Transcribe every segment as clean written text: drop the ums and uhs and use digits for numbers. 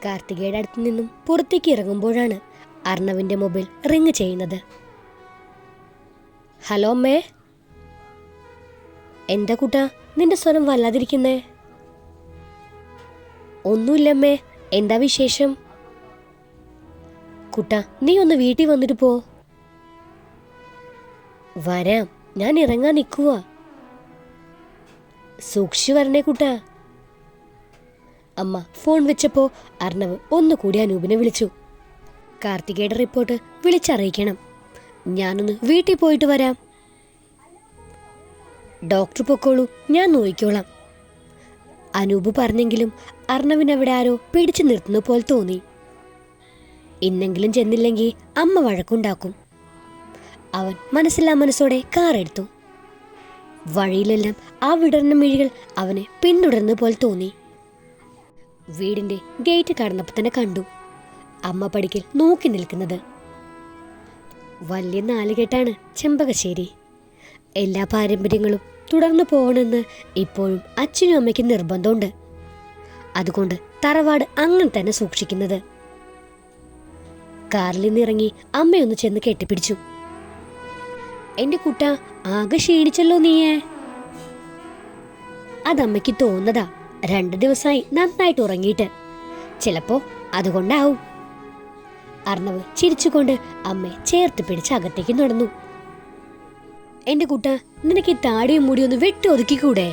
കാർത്തികയുടെ അടുത്ത് നിന്നും പുറത്തേക്ക് ഇറങ്ങുമ്പോഴാണ് അർണവിന്റെ മൊബൈൽ റിങ് ചെയ്യുന്നത്. ഹലോ അമ്മേ. എന്താ കുട്ടാ നിന്റെ സ്വരം വല്ലാതിരിക്കുന്നേ? ഒന്നുമില്ലമ്മേ, എന്താ വിശേഷം? കുട്ടാ നീ ഒന്ന് വീട്ടിൽ വന്നിട്ട് പോ. വരാം, ഞാൻ ഇറങ്ങാൻ നിൽക്കുക. സൂക്ഷിച്ചു വരണേ കുട്ടാ. അമ്മ ഫോൺ വെച്ചപ്പോ അർണവ് ഒന്നുകൂടി അനൂപിനെ വിളിച്ചു. കാർത്തികയുടെ റിപ്പോർട്ട് വിളിച്ചറിയിക്കണം. ഞാനൊന്ന് വീട്ടിൽ പോയിട്ട് വരാം. ഡോക്ടർ പൊക്കോളൂ, ഞാൻ നോക്കിക്കോളാം. അനൂപ് പറഞ്ഞെങ്കിലും അർണവിനവിടെ ആരോ പിടിച്ചു നിർത്തുന്ന പോലെ തോന്നി. ഇന്നെങ്കിലും ചെന്നില്ലെങ്കിൽ അമ്മ വഴക്കുണ്ടാക്കും. അവൻ മനസ്സില്ലാ മനസ്സോടെ കാറെടുത്തു. വഴിയിലെല്ലാം ആ വിടർന്ന മിഴികൾ അവനെ പിന്തുടർന്ന പോലെ തോന്നി. വീടിന്റെ ഗേറ്റ് കടന്നപ്പോൾ തന്നെ കണ്ടു അമ്മ പടിക്കൽ നോക്കി നിൽക്കുന്നത്. വലിയ നാലുകെട്ടാണ് ചെമ്പകശ്ശേരി. എല്ലാ പാരമ്പര്യങ്ങളും തുടർന്നു പോകണമെന്ന് ഇപ്പോഴും അച്ഛനും അമ്മയ്ക്കും നിർബന്ധമുണ്ട്. അതുകൊണ്ട് തറവാട് അങ്ങനെ തന്നെ സൂക്ഷിക്കുന്നത്. കാറിൽ നിന്നിറങ്ങി അമ്മയൊന്ന് ചെന്ന് കെട്ടിപ്പിടിച്ചു. എന്റെ കുട്ട, ആകെ ക്ഷീണിച്ചല്ലോ നീയേ. അതമ്മയ്ക്ക് തോന്നതാ, 2 ദിവസമായി നന്നായിട്ട് ഉറങ്ങിയിട്ട്. ചിലപ്പോ അതുകൊണ്ടാവും. അർണവ് ചിരിച്ചുകൊണ്ട് അമ്മയെ ചേർത്ത് പിടിച്ച് അകത്തേക്ക് നടന്നു. എന്റെ കുട്ട, നിനക്ക് ഈ താടിയും മുടിയൊന്ന് വെട്ടി ഒതുക്കിക്കൂടെ?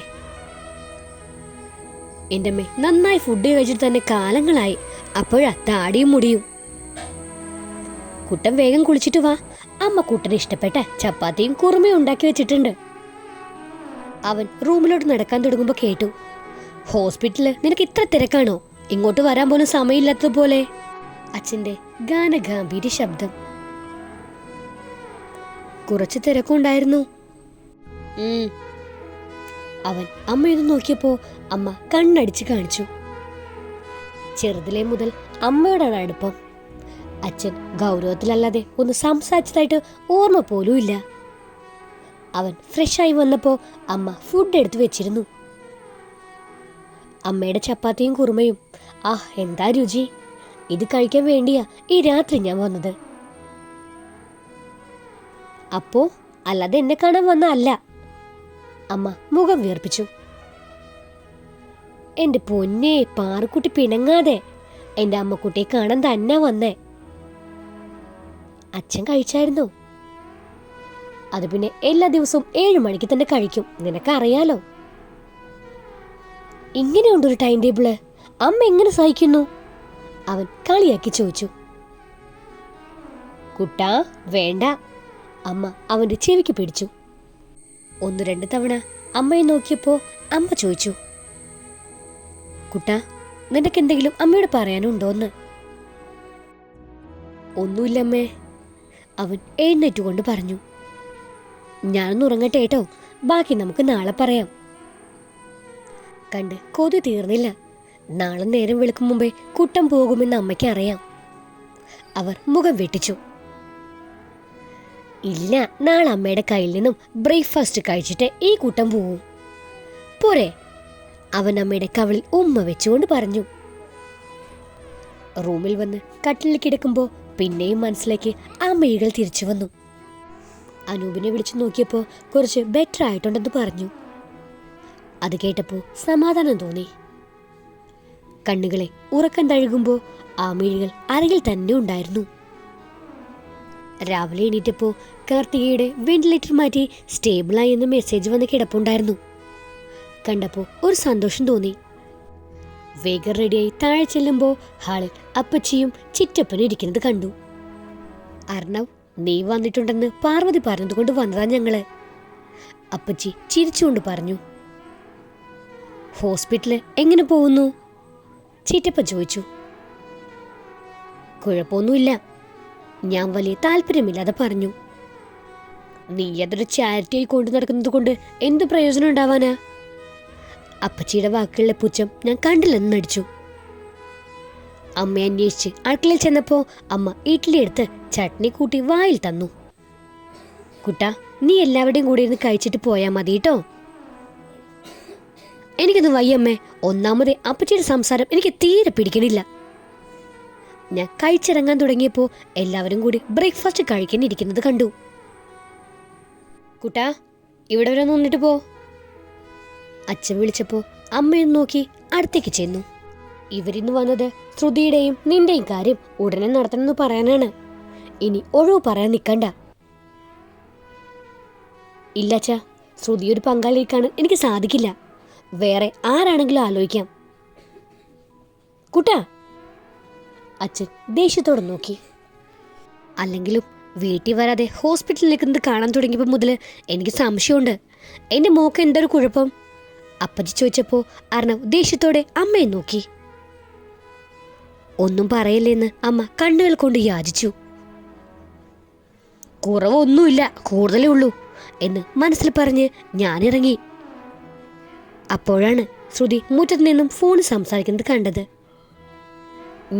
എന്റെ അമ്മ നന്നായി ഫുഡ് കഴിച്ചിട്ട് തന്നെ കാലങ്ങളായി, അപ്പോഴാ താടിയും മുടിയും. കുട്ടൻ വേഗം കുളിച്ചിട്ട് വാ, അമ്മ കുട്ടന് ഇഷ്ടപ്പെട്ട ചപ്പാത്തിയും കുറുമയും ഉണ്ടാക്കി വെച്ചിട്ടുണ്ട്. അവൻ റൂമിലോട്ട് നടക്കാൻ തുടങ്ങുമ്പോ കേട്ടു, ഹോസ്പിറ്റലില് നിനക്ക് ഇത്ര തിരക്കാണോ? ഇങ്ങോട്ട് വരാൻ പോലും സമയമില്ലാത്തതുപോലെ. അച്ഛന്റെ ഗാനഗാംഭീര്യ ശബ്ദം. കുറച്ച് തിരക്കുണ്ടായിരുന്നു. അവൻ അമ്മയൊന്ന് നോക്കിയപ്പോ അമ്മ കണ്ണടിച്ച് കാണിച്ചു. ചെറുതിലെ മുതൽ അമ്മയോടാണ് അടുപ്പം. അച്ഛൻ ഗൗരവത്തിലല്ലാതെ ഒന്ന് സംസാരിച്ചതായിട്ട് ഓർമ്മ പോലും ഇല്ല. അവൻ ഫ്രഷായി വന്നപ്പോ അമ്മ ഫുഡ് എടുത്തു വെച്ചിരുന്നു. അമ്മയുടെ ചപ്പാത്തിയും കുറുമയും, എന്താ രുചി! ഇത് കഴിക്കാൻ വേണ്ടിയാ ഈ രാത്രി ഞാൻ വന്നത്. അപ്പോ അല്ലാതെ എന്നെ കാണാൻ വന്ന അല്ല. അമ്മ മുഖം വീർപ്പിച്ചു. എന്റെ പൊന്നെ പാറുക്കുട്ടി, പിണങ്ങാതെ. എന്റെ അമ്മക്കുട്ടിയെ കാണാൻ തന്നെ വന്നേ. അച്ഛൻ കഴിച്ചായിരുന്നു? അത് പിന്നെ എല്ലാ ദിവസവും 7 മണിക്ക് തന്നെ കഴിക്കും, നിനക്കറിയാലോ. ഇങ്ങനെയുണ്ടൊരു ടൈം ടേബിള്, അമ്മ എങ്ങനെ സഹിക്കുന്നു? അവൻ കളിയാക്കി ചോദിച്ചു. കുട്ടാ വേണ്ട. അമ്മ അവന്റെ ചെവിക്ക് പിടിച്ചു. 1-2 തവണ അമ്മയെ നോക്കിയപ്പോ അമ്മ ചോദിച്ചു, കുട്ടാ നിനക്കെന്തെങ്കിലും അമ്മയോട് പറയാനുണ്ടോന്ന്? ഒന്നുമില്ലമ്മേ, അവൻ എഴുന്നേറ്റുകൊണ്ട് പറഞ്ഞു. ഞാനൊന്ന് ഉറങ്ങട്ടെ കേട്ടോ, ബാക്കി നമുക്ക് നാളെ പറയാം. കണ്ട് കൊതി തീർന്നില്ല. നാളെ നേരം വെളുക്കും മുമ്പേ കുട്ടം പോകുമെന്ന് അമ്മയ്ക്ക് അറിയാം. അവർ മുഖം വെട്ടിച്ചു. ഇല്ല, നാളെ അമ്മയുടെ കയ്യിൽ നിന്നും ബ്രേക്ക്ഫാസ്റ്റ് കഴിച്ചിട്ട് ഈ കൂട്ടം പോവും. പോരെ? അവൻ അമ്മയുടെ കവിളിൽ ഉമ്മ വെച്ചുകൊണ്ട് പറഞ്ഞു. റൂമിൽ വന്ന് കട്ടിലിൽ കിടക്കുമ്പോ പിന്നെയും മനസ്സിലേക്ക് ആ മിഴികൾ തിരിച്ചു വന്നു. അനൂപിനെ വിളിച്ചു നോക്കിയപ്പോ കുറച്ച് ബെറ്റർ ആയിട്ടുണ്ടെന്ന് പറഞ്ഞു. അത് കേട്ടപ്പോ സമാധാനം തോന്നി. കണ്ണുകളെ ഉറക്കം തഴുകുമ്പോ ആ മിഴികൾ അരയിൽ തന്നെ ഉണ്ടായിരുന്നു. രാവിലെ എണീറ്റപ്പോ കാർത്തികയുടെ വെന്റിലേറ്റർ മാറ്റി സ്റ്റേബിളായി എന്ന് മെസ്സേജ് വന്ന് കിടപ്പുണ്ടായിരുന്നു. കണ്ടപ്പോ ഒരു സന്തോഷം തോന്നി. വേഗം റെഡിയായി താഴെ ചെല്ലുമ്പോ ഹാളിൽ അപ്പച്ചിയും ചിറ്റപ്പനും ഇരിക്കുന്നത് കണ്ടു. അർണവ്, നീ വന്നിട്ടുണ്ടെന്ന് പാർവതി പറഞ്ഞതുകൊണ്ട് വന്നതാ ഞങ്ങള്. അപ്പച്ചി ചിരിച്ചുകൊണ്ട് പറഞ്ഞു. ഹോസ്പിറ്റല് എങ്ങനെ പോകുന്നു? ചിറ്റപ്പ ചോദിച്ചു. കുഴപ്പമൊന്നുമില്ല, ഞാൻ വലിയ താല്പര്യമില്ലാതെ പറഞ്ഞു. നീ അതൊരു ചാരിറ്റിയായി കൊണ്ടു നടക്കുന്നത് കൊണ്ട് എന്ത് പ്രയോജനം ഉണ്ടാവാനാ? അപ്പച്ചിയുടെ വാക്കുകളിലെ പുച്ഛം ഞാൻ കണ്ടില്ലെന്ന് നടിച്ചു. അമ്മയെ അന്വേഷിച്ച് അടുക്കളയിൽ ചെന്നപ്പോ അമ്മ ഇഡ്ഡലി എടുത്ത് ചട്നി കൂട്ടി വായിൽ തന്നു. കുട്ടാ, നീ എല്ലാവരുടെയും കൂടെ ഇരുന്ന് കഴിച്ചിട്ട് പോയാ മതി കേട്ടോ. എനിക്കൊന്ന് വയ്യമ്മേ, ഒന്നാമതേ അപ്പച്ചിയുടെ സംസാരം എനിക്ക് തീരെ പിടിക്കണില്ല. ഞാൻ കഴിച്ചിറങ്ങാൻ തുടങ്ങിയപ്പോൾ എല്ലാവരും കൂടി ബ്രേക്ക്ഫാസ്റ്റ് കഴിക്കാൻ ഇരിക്കുന്നത് കണ്ടു. കുട്ടാ, ഇവിടെ വരെ നിന്നിട്ട് പോ. അച്ഛൻ വിളിച്ചപ്പോൾ അമ്മയൊന്ന് നോക്കി അടുത്തേക്ക് ചെന്നു. ഇവരിന്ന് വന്നത് ശ്രുതിയുടെയും നിന്റെയും കാര്യം ഉടനെ നടത്തണമെന്ന് പറയാനാണ്. ഇനി ഒഴിവ് പറയാൻ നിൽക്കണ്ട. ഇല്ലച്ചാ, ശ്രുതി ഒരു പങ്കാളിക്കാണ് എനിക്ക് സാധിക്കില്ല. വേറെ ആരാണെങ്കിലും ആലോചിക്കാം. കുട്ടാ, അച്ഛൻ ദേഷ്യത്തോടെ നോക്കി. അല്ലെങ്കിലും വീട്ടിൽ വരാതെ ഹോസ്പിറ്റലിൽ നിൽക്കുന്നത് കാണാൻ തുടങ്ങിയപ്പോൾ മുതൽ എനിക്ക് സംശയമുണ്ട്. എൻ്റെ മോക്ക് എന്തൊരു കുഴപ്പം? അപ്പച്ചി ചോദിച്ചപ്പോൾ അർണവ് ദേഷ്യത്തോടെ അമ്മയെ നോക്കി. ഒന്നും പറയല്ലേന്ന് അമ്മ കണ്ണുകൾ കൊണ്ട് യാചിച്ചു. കുറവൊന്നുമില്ല, കൂടുതലേ ഉള്ളൂ എന്ന് മനസ്സിൽ പറഞ്ഞ് ഞാനിറങ്ങി. അപ്പോഴാണ് ശ്രുതി മുറ്റത്ത് നിന്നും ഫോൺ സംസാരിക്കുന്നത് കണ്ടത്.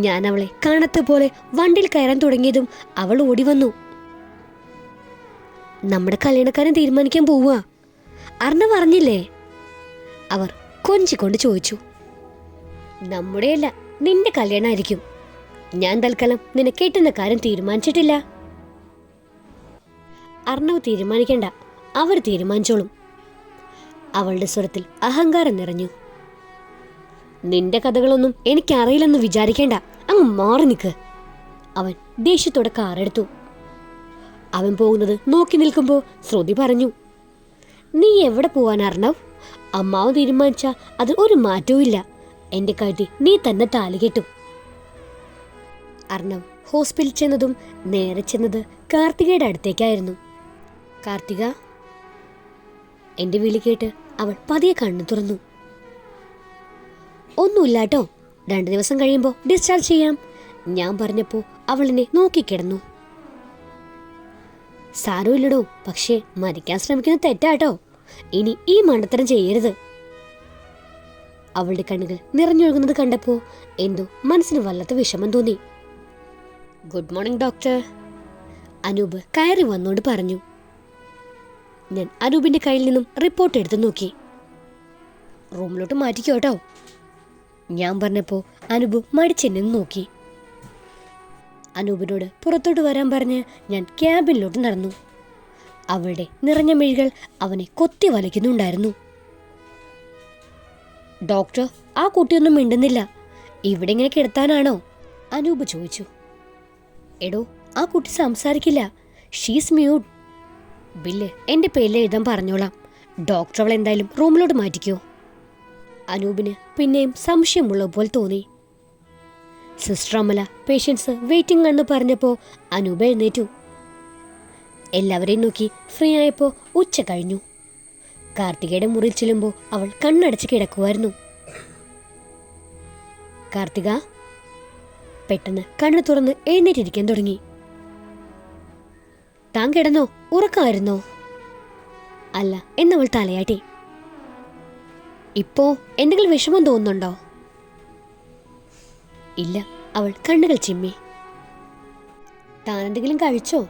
ഞാൻ അവളെ കാണാത്ത പോലെ വണ്ടിയിൽ കയറാൻ തുടങ്ങിയതും അവൾ ഓടി വന്നു. നമ്മുടെ കല്യാണക്കാരൻ തീരുമാനിക്കാൻ പോവുക, അർണവ് അറിഞ്ഞില്ലേ? അവർ കൊഞ്ചിക്കൊണ്ട് ചോദിച്ചു. നമ്മുടെയല്ല, നിന്റെ കല്യാണമായിരിക്കും. ഞാൻ തൽക്കാലം നിന്നെ കെട്ടുന്ന കാര്യം തീരുമാനിച്ചിട്ടില്ല. അർണവ് തീരുമാനിക്കണ്ട, അവർ തീരുമാനിച്ചോളും. അവളുടെ സ്വരത്തിൽ അഹങ്കാരം നിറഞ്ഞു. നിന്റെ കഥകളൊന്നും എനിക്കറിയില്ലെന്ന് വിചാരിക്കേണ്ട, അങ്ങ് മാറി നിൽക്ക്. അവൻ ദേഷ്യത്തോടെ കാറെടുത്തു. അവൻ പോകുന്നത് നോക്കി നിൽക്കുമ്പോൾ ശ്രുതി പറഞ്ഞു, നീ എവിടെ പോവാൻ അർണവ്? അമ്മാവ് തീരുമാനിച്ച അത് ഒരു മാറ്റവും ഇല്ല. എന്റെ കഴുത്തിൽ നീ തന്നെ താലി കെട്ടും. അർണവ് ഹോസ്പിറ്റലിൽ ചെന്നതും നേരെ ചെന്നത് കാർത്തികയുടെ അടുത്തേക്കായിരുന്നു. കാർത്തിക, എന്റെ വിളി കേട്ട് അവൾ പതിയെ കണ്ണു തുറന്നു. ഒന്നുമില്ലാട്ടോ, 2 ദിവസം കഴിയുമ്പോൾ ഡിസ്ചാർജ് ചെയ്യാം. ഞാൻ പറഞ്ഞപ്പോൾ അവൾ എന്നെ നോക്കിക്കിടന്നു. സാരമില്ലടോ, പക്ഷേ മരിക്കാൻ ശ്രമിക്കുന്നത് തെറ്റാട്ടോ. ഇനി ഈ മണ്ടത്തരം ചെയ്യരുത്. അവളുടെ കണ്ണുകൾ നിറഞ്ഞൊഴുകുന്നത് കണ്ടപ്പോൾ എന്തോ മനസ്സിന് വല്ലാത്ത വിഷമം തോന്നി. ഗുഡ് മോർണിംഗ് ഡോക്ടർ, അനൂപ് കയറി വന്നോണ്ട് പറഞ്ഞു. ഞാൻ അനൂപിന്റെ കയ്യിൽ നിന്നും റിപ്പോർട്ട് എടുത്തു നോക്കി. റൂമിലോട്ട് മാറ്റിക്കോട്ടോ, ഞാൻ പറഞ്ഞപ്പോൾ അനൂപ് മടിച്ചെന്നെ നോക്കി. അനൂപിനോട് പുറത്തോട്ട് വരാൻ പറഞ്ഞ് ഞാൻ ക്യാബിനിലോട്ട് നടന്നു. അവളുടെ നിറഞ്ഞ മിഴികൾ അവനെ കൊത്തി വലയ്ക്കുന്നുണ്ടായിരുന്നു. ഡോക്ടർ, ആ കുട്ടിയൊന്നും മിണ്ടുന്നില്ല. ഇവിടെ ഇങ്ങനെ കിടത്താനാണോ? അനൂപ് ചോദിച്ചു. എടോ, ആ കുട്ടി സംസാരിക്കില്ല. She's mute. ബില്ല് എൻ്റെ പേരിൽ എഴുതാൻ പറഞ്ഞോളാം. ഡോക്ടർ അവൾ എന്തായാലും റൂമിലോട്ട് മാറ്റിക്കോ. അനൂപിന് പിന്നെയും സംശയമുള്ള പോലെ തോന്നി. സിസ്റ്റർ അമല പേഷ്യൻസ് വെയിറ്റിംഗ് ആണെന്ന് പറഞ്ഞപ്പോൾ അനൂപ് എഴുന്നേറ്റു. എല്ലാവരെയും നോക്കി ഫ്രീ ആയപ്പോൾ ഉച്ച കഴിഞ്ഞു. കാർത്തികയുടെ മുറിയിൽ ചെല്ലുമ്പോൾ അവൾ കണ്ണടച്ച് കിടക്കുമായിരുന്നു. കാർത്തിക പെട്ടെന്ന് കണ്ണു തുറന്ന് എഴുന്നേറ്റിരിക്കാൻ തുടങ്ങി. താൻ കിടന്നോ? ഉറക്കമായിരുന്നോ? അല്ല എന്നവൾ തലയാട്ടി. ഇപ്പോ എന്തെങ്കിലും വിഷമം തോന്നുന്നുണ്ടോ? ഇല്ല, അവൾ കണ്ണുകൾ ചിമ്മി. താൻ എന്തെങ്കിലും കഴിച്ചോ?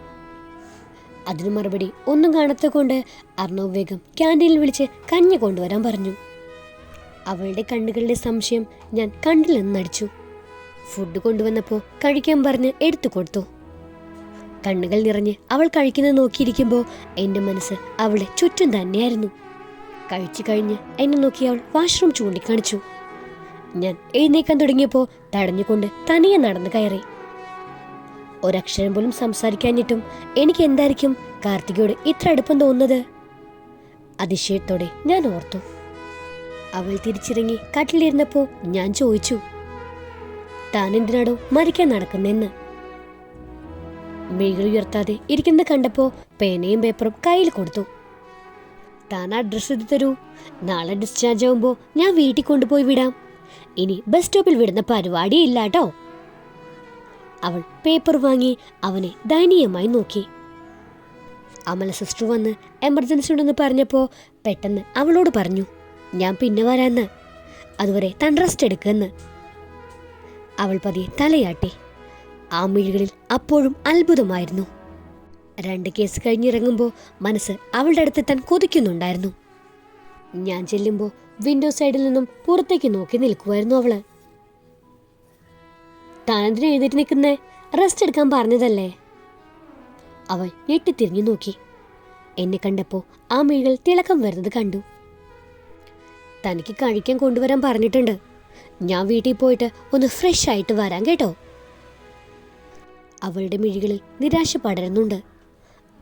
അതിനു മറുപടി ഒന്നും കാണാത്തതുകൊണ്ട് അർണവ് വേഗം ക്യാൻറ്റീനിൽ വിളിച്ച് കഞ്ഞി കൊണ്ടുവരാൻ പറഞ്ഞു. അവളുടെ കണ്ണുകളുടെ സംശയം ഞാൻ കണ്ണിൽ നിന്നടിച്ചു. ഫുഡ് കൊണ്ടുവന്നപ്പോൾ കഴിക്കാൻ പറഞ്ഞ് എടുത്തു കൊടുത്തു. കണ്ണുകൾ നിറഞ്ഞ് അവൾ കഴിക്കുന്നത് നോക്കിയിരിക്കുമ്പോൾ എൻ്റെ മനസ്സ് അവളുടെ ചുറ്റും തന്നെയായിരുന്നു. കഴിച്ചു കഴിഞ്ഞ് എന്നെ നോക്കി അവൾ വാഷ്റൂം ചൂണ്ടിക്കാണിച്ചു. ഞാൻ എഴുന്നേക്കാൻ തുടങ്ങിയപ്പോൾ തടഞ്ഞുകൊണ്ട് തനിയെ നടന്നു കയറി. ഒരക്ഷരം പോലും സംസാരിക്കാഞ്ഞിട്ടും എനിക്ക് എന്തായിരിക്കും കാർത്തികയോട് ഇത്ര അടുപ്പം തോന്നുന്നത്? അതിശയത്തോടെ ഞാൻ ഓർത്തു. അവൾ തിരിച്ചിറങ്ങി കട്ടിലിരുന്നപ്പോൾ ഞാൻ ചോദിച്ചു, താൻ എന്തിനാടോ മരിക്കാൻ നടക്കുന്നെന്ന്. മിഴികൾ ഉയർത്താതെ ഇരിക്കുന്നത് കണ്ടപ്പോൾ പേനയും പേപ്പറും കയ്യിൽ കൊടുത്തു. താൻ അഡ്രസ്സ് എഴുതി തരൂ. നാളെ ഡിസ്ചാർജ് ആവുമ്പോൾ ഞാൻ വീട്ടിൽ കൊണ്ടുപോയി വിടാം. ഇനി ബസ് സ്റ്റോപ്പിൽ വിടുന്ന പരിപാടിയില്ലാട്ടോ. അവൾ പേപ്പർ വാങ്ങി അവനെ ദയനീയമായി നോക്കി. അമല സിസ്റ്റർ വന്ന് എമർജൻസി ഉണ്ടെന്ന് പറഞ്ഞപ്പോൾ പെട്ടെന്ന് അവളോട് പറഞ്ഞു, ഞാൻ പിന്നെ വരാന്ന്. അതുവരെ താൻ റെസ്റ്റ് എടുക്കുമെന്ന്. അവൾ പതിയെ തലയാട്ടി. ആ മിഴികളിൽ അപ്പോഴും അത്ഭുതമായിരുന്നു. 2 കേസ് കഴിഞ്ഞിറങ്ങുമ്പോൾ മനസ്സ് അവളുടെ അടുത്തെത്താൻ കൊതിക്കുന്നുണ്ടായിരുന്നു. ഞാൻ ചെല്ലുമ്പോൾ വിൻഡോ സൈഡിൽ നിന്നും പുറത്തേക്ക് നോക്കി നിൽക്കുമായിരുന്നു അവള്. താനെന്തിനാ എഴുന്നേറ്റ് നിൽക്കുന്നേ? റെസ്റ്റ് എടുക്കാൻ പറഞ്ഞതല്ലേ? അവൾ ഞെട്ടിത്തിരിഞ്ഞു നോക്കി. എന്നെ കണ്ടപ്പോൾ ആ മിഴികൾ തിളക്കം വരുന്നത് കണ്ടു. തനിക്ക് കഴിക്കാൻ കൊണ്ടുവരാൻ പറഞ്ഞിട്ടുണ്ട്. ഞാൻ വീട്ടിൽ പോയിട്ട് ഒന്ന് ഫ്രഷ് ആയിട്ട് വരാം കേട്ടോ. അവളുടെ മിഴികളിൽ നിരാശ പടരുന്നുണ്ട്.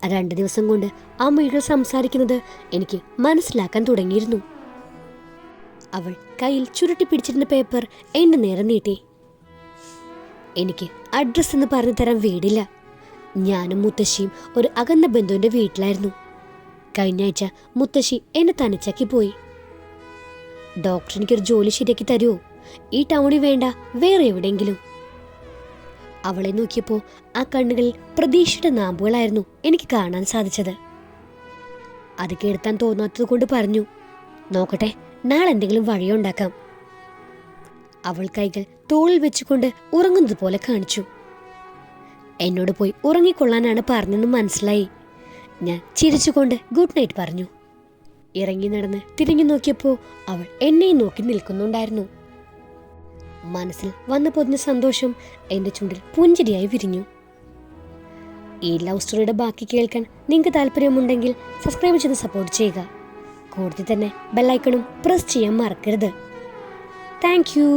2 ദിവസം കൊണ്ട് ആ മിഴികൾ സംസാരിക്കുന്നത് എനിക്ക് മനസ്സിലാക്കാൻ തുടങ്ങിയിരുന്നു. അവൾ കയ്യിൽ ചുരുട്ടി പിടിച്ചിരുന്ന പേപ്പർ എന്റെ നേരെ നീട്ടി. എനിക്ക് അഡ്രസ്സ് എന്ന് പറഞ്ഞു തരാൻ വീടില്ല. ഞാനും മുത്തശ്ശിയും ഒരു അകന്ന ബന്ധുവിന്റെ വീട്ടിലായിരുന്നു. കഴിഞ്ഞ ആഴ്ച മുത്തശ്ശി എന്നെ തനിച്ചാക്കി പോയി. ഡോക്ടർ എനിക്കൊരു ജോലി ശരിയാക്കി തരുമോ? ഈ ടൗണിൽ വേണ്ട, വേറെ എവിടെയെങ്കിലും. അവളെ നോക്കിയപ്പോൾ ആ കണ്ണുകളിൽ പ്രതീക്ഷയുടെ നാമ്പുകളായിരുന്നു എനിക്ക് കാണാൻ സാധിച്ചത്. അത് കേൾക്കാൻ തോന്നാത്തത് കൊണ്ട് പറഞ്ഞു, നോക്കട്ടെ, നാളെ എന്തെങ്കിലും വഴിയുണ്ടാക്കാം. അവൾ കൈകൾ തോളിൽ വെച്ചുകൊണ്ട് ഉറങ്ങുന്നത് പോലെ കാണിച്ചു. എന്നോട് പോയി ഉറങ്ങിക്കൊള്ളാനാണ് പറഞ്ഞെന്ന് മനസ്സിലായി. ഞാൻ ചിരിച്ചുകൊണ്ട് ഗുഡ് നൈറ്റ് പറഞ്ഞു. ഇറങ്ങി നടന്ന് തിരിഞ്ഞു നോക്കിയപ്പോൾ അവൾ എന്നെയും നോക്കി നിൽക്കുന്നുണ്ടായിരുന്നു. മനസ്സിൽ വന്നു പൊതിഞ്ഞ സന്തോഷം എൻ്റെ ചുണ്ടിൽ പുഞ്ചിരിയായി വിരിഞ്ഞു. ഈ ലവ് സ്റ്റോറിയുടെ ബാക്കി കേൾക്കാൻ നിങ്ങൾക്ക് താല്പര്യമുണ്ടെങ്കിൽ സബ്സ്ക്രൈബ് ചെയ്ത് സപ്പോർട്ട് ചെയ്യുക. കൂടുതൽ തന്നെ ബെല്ലൈക്കണും പ്രസ് ചെയ്യാൻ മറക്കരുത്. Thank you.